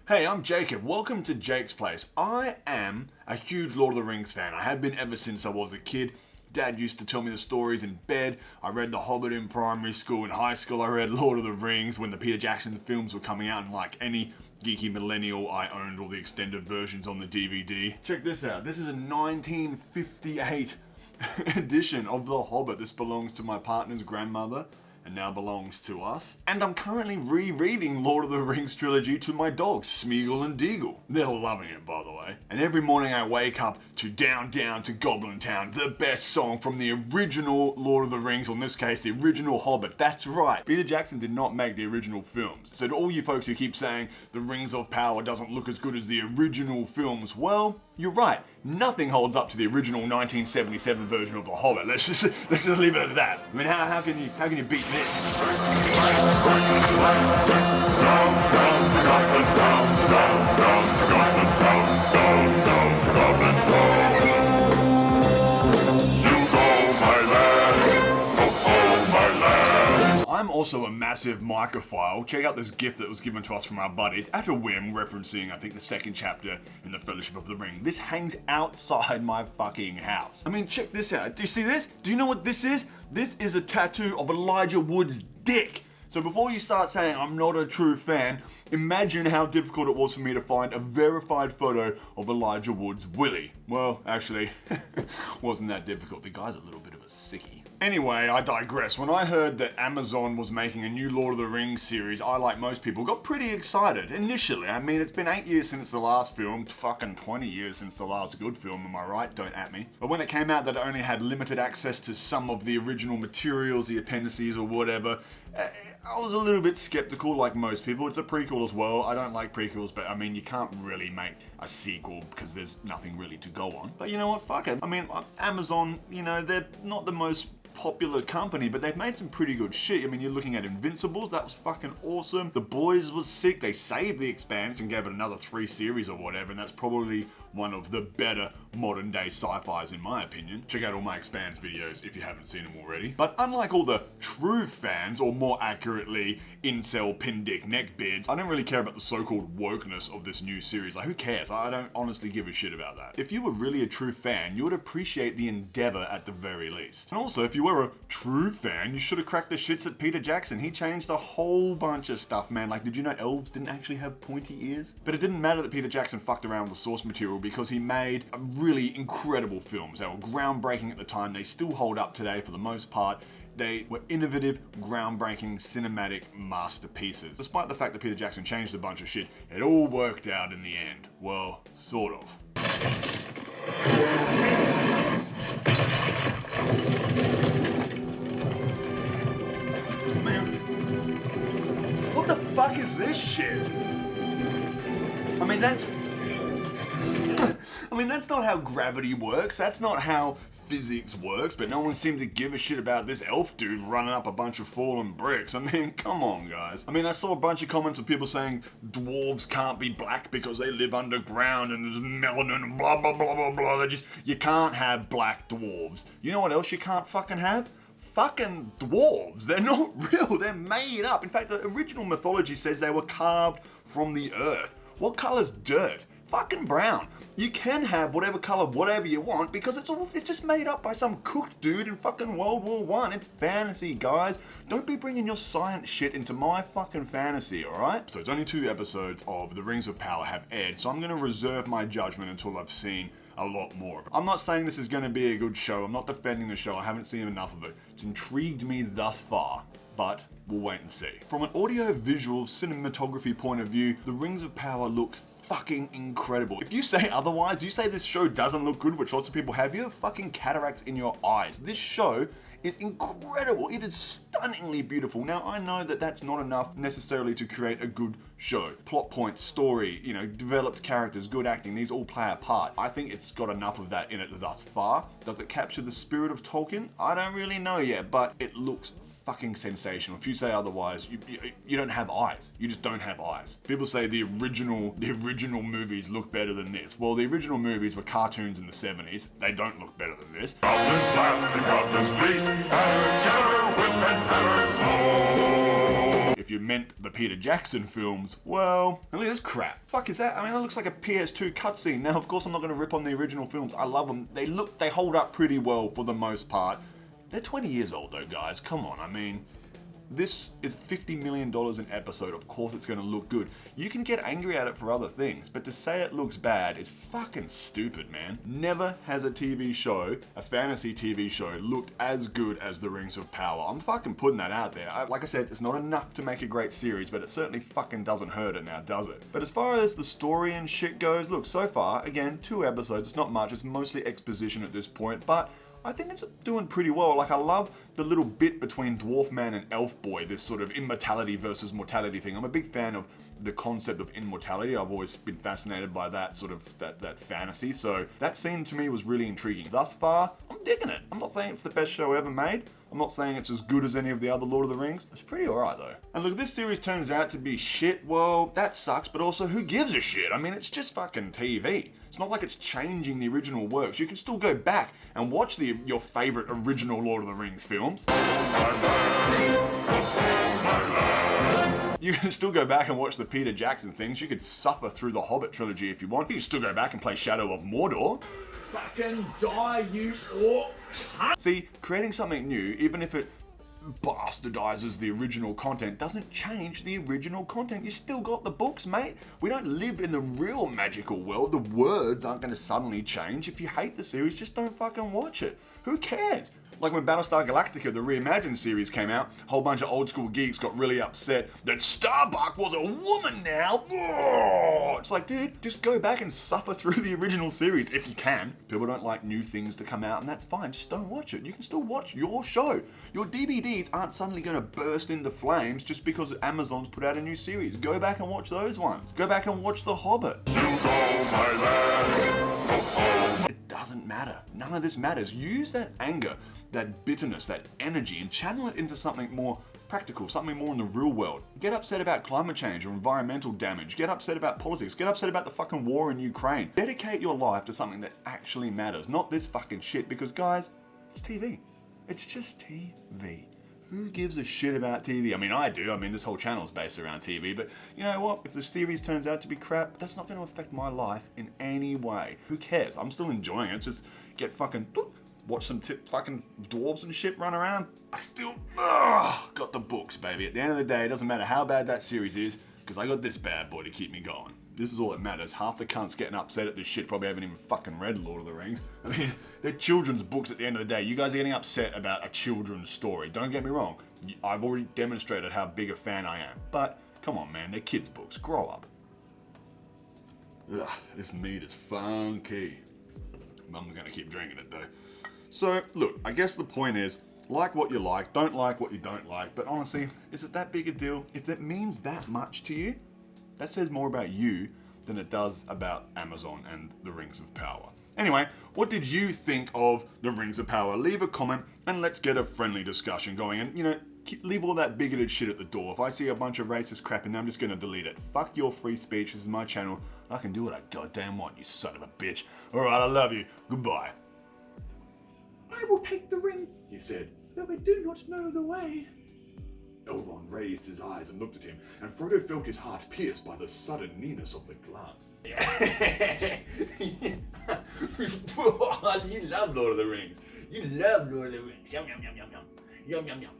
Hey, I'm Jacob. Welcome to Jake's Place. I am a huge Lord of the Rings fan. I have been ever since I was a kid. Dad used to tell me the stories in bed. I read The Hobbit in primary school. In high school, I read Lord of the Rings when the Peter Jackson films were coming out. And like any geeky millennial, I owned all the extended versions on the DVD. Check this out. This is a 1958 edition of The Hobbit. This belongs to my partner's grandmother and now belongs to us. And I'm currently rereading Lord of the Rings trilogy to my dogs, Smeagol and Deagle. They're loving it, by the way. And every morning I wake up to Down Down to Goblin Town, the best song from the original Lord of the Rings, or in this case, the original Hobbit. That's right, Peter Jackson did not make the original films. So to all you folks who keep saying the Rings of Power doesn't look as good as the original films, well, you're right. Nothing holds up to the original 1977 version of The Hobbit. Let's just leave it at that. I mean, how can you beat this? I'm also a massive Mycophile. Check out this gift that was given to us from our buddies at a whim, referencing, I think, the second chapter in the Fellowship of the Ring. This hangs outside my fucking house. I mean, check this out. Do you see this? Do you know what this is? This is a tattoo of Elijah Wood's dick. So before you start saying I'm not a true fan, imagine how difficult it was for me to find a verified photo of Elijah Wood's willy. Well, actually, wasn't that difficult. The guy's a little bit of a sickie. Anyway, I digress. When I heard that Amazon was making a new Lord of the Rings series, I, like most people, got pretty excited initially. I mean, it's been 8 years since the last film, fucking 20 years since the last good film, am I right? Don't at me. But when it came out that it only had limited access to some of the original materials, the appendices or whatever, I was a little bit skeptical, like most people. It's a prequel as well. I don't like prequels, but I mean, you can't really make a sequel because there's nothing really to go on. But you know what? Fuck it. I mean, Amazon, you know, they're not the most popular company, but they've made some pretty good shit. I mean, you're looking at Invincibles, that was fucking awesome. The Boys was sick. They saved The Expanse and gave it another 3 series or whatever, and that's probably one of the better modern day sci-fis in my opinion. Check out all my Expanse videos if you haven't seen them already. But unlike all the true fans, or more accurately, incel pin dick neckbeards, I don't really care about the so-called wokeness of this new series. Like, who cares? I don't honestly give a shit about that. If you were really a true fan, you would appreciate the endeavor at the very least. And also, if you were a true fan, you should have cracked the shits at Peter Jackson. He changed a whole bunch of stuff, man. Like, did you know elves didn't actually have pointy ears? But it didn't matter that Peter Jackson fucked around with the source material because he made really incredible films. They were groundbreaking at the time. They still hold up today for the most part. They were innovative, groundbreaking, cinematic masterpieces. Despite the fact that Peter Jackson changed a bunch of shit, it all worked out in the end. Well, sort of. Man, what the fuck is this shit? I mean, that's not how gravity works. That's not how physics works, but no one seemed to give a shit about this elf dude running up a bunch of fallen bricks. I mean, come on, guys. I mean, I saw a bunch of comments of people saying dwarves can't be black because they live underground and there's melanin and blah, blah, blah, blah, blah. You can't have black dwarves. You know what else you can't fucking have? Fucking dwarves. They're not real. They're made up. In fact, the original mythology says they were carved from the earth. What color's dirt? Fucking brown. You can have whatever color, whatever you want, because it's just made up by some cooked dude in fucking World War I. It's fantasy, guys. Don't be bringing your science shit into my fucking fantasy, alright? So it's only 2 episodes of The Rings of Power have aired, so I'm gonna reserve my judgment until I've seen a lot more of it. I'm not saying this is gonna be a good show. I'm not defending the show. I haven't seen enough of it. It's intrigued me thus far, but we'll wait and see. From an audio-visual cinematography point of view, The Rings of Power looks fucking incredible. If you say otherwise, you say this show doesn't look good, which lots of people have, you have fucking cataracts in your eyes. This show is incredible. It is stunningly beautiful. Now, I know that that's not enough necessarily to create a good show. Plot point, story, you know, developed characters, good acting, these all play a part. I think it's got enough of that in it thus far. Does it capture the spirit of Tolkien? I don't really know yet, but it looks fucking sensational. If you say otherwise, you don't have eyes. You just don't have eyes. People say the original movies look better than this. Well, the original movies were cartoons in the 70s. They don't look better than this. Goblins laugh and goblins bleat, and together whip and hammer blow. If you meant the Peter Jackson films, well, look at this crap. Fuck is that? I mean, that looks like a PS2 cutscene. Now, of course, I'm not going to rip on the original films. I love them. They hold up pretty well for the most part. They're 20 years old though, guys. Come on, I mean, this is $50 million an episode. Of course it's going to look good. You can get angry at it for other things, but to say it looks bad is fucking stupid, man. Never has a TV show, a fantasy TV show, looked as good as The Rings of Power. I'm fucking putting that out there. Like I said, it's not enough to make a great series, but it certainly fucking doesn't hurt it now, does it? But as far as the story and shit goes, look, so far, again, 2 episodes, it's not much, it's mostly exposition at this point, but I think it's doing pretty well. Like, I love the little bit between Dwarf Man and Elf Boy, this sort of immortality versus mortality thing. I'm a big fan of the concept of immortality. I've always been fascinated by that sort of, that fantasy. So that scene to me was really intriguing. Thus far, I'm digging it. I'm not saying it's the best show ever made. I'm not saying it's as good as any of the other Lord of the Rings. It's pretty alright though. And look, if this series turns out to be shit, well, that sucks, but also who gives a shit? I mean, it's just fucking TV. It's not like it's changing the original works. You can still go back and watch your favorite original Lord of the Rings films. You can still go back and watch the Peter Jackson things. You could suffer through the Hobbit trilogy if you want. You can still go back and play Shadow of Mordor. Fucking die, you orc! See, creating something new, even if it bastardizes the original content, doesn't change the original content. You still got the books, mate. We don't live in the real magical world. The words aren't going to suddenly change. If you hate the series, just don't fucking watch it. Who cares? Like when Battlestar Galactica, the reimagined series came out, a whole bunch of old school geeks got really upset that Starbuck was a woman now. Oh! It's like, dude, just go back and suffer through the original series if you can. People don't like new things to come out, and that's fine. Just don't watch it. You can still watch your show. Your DVDs aren't suddenly going to burst into flames just because Amazon's put out a new series. Go back and watch those ones. Go back and watch The Hobbit. You go, my lad. Go home. It doesn't matter. None of this matters. Use that anger, that bitterness, that energy, and channel it into something more practical, something more in the real world. Get upset about climate change or environmental damage. Get upset about politics. Get upset about the fucking war in Ukraine. Dedicate your life to something that actually matters, not this fucking shit, because guys, it's TV. It's just TV. Who gives a shit about TV? I mean, I do. I mean, this whole channel is based around TV, but you know what? If the series turns out to be crap, that's not going to affect my life in any way. Who cares? I'm still enjoying it. Just get fucking... watch some fucking dwarves and shit run around. I still got the books, baby. At the end of the day, it doesn't matter how bad that series is, because I got this bad boy to keep me going. This is all that matters. Half the cunts getting upset at this shit probably haven't even fucking read Lord of the Rings. I mean, they're children's books at the end of the day. You guys are getting upset about a children's story. Don't get me wrong. I've already demonstrated how big a fan I am. But, come on, man. They're kids' books. Grow up. Ugh, this meat is funky. I'm gonna keep drinking it, though. So, look, I guess the point is, like what you like, don't like what you don't like, but honestly, is it that big a deal? If that means that much to you, that says more about you than it does about Amazon and The Rings of Power. Anyway, what did you think of The Rings of Power? Leave a comment and let's get a friendly discussion going. And, you know, leave all that bigoted shit at the door. If I see a bunch of racist crap in there, I'm just gonna delete it. Fuck your free speech, this is my channel. I can do what I goddamn want, you son of a bitch. Alright, I love you. Goodbye. I will take the ring, he said, though I do not know the way. Elrond raised his eyes and looked at him, and Frodo felt his heart pierced by the sudden nearness of the glance. You love Lord of the Rings. You love Lord of the Rings. Yum, yum, yum, yum, yum. Yum, yum, yum.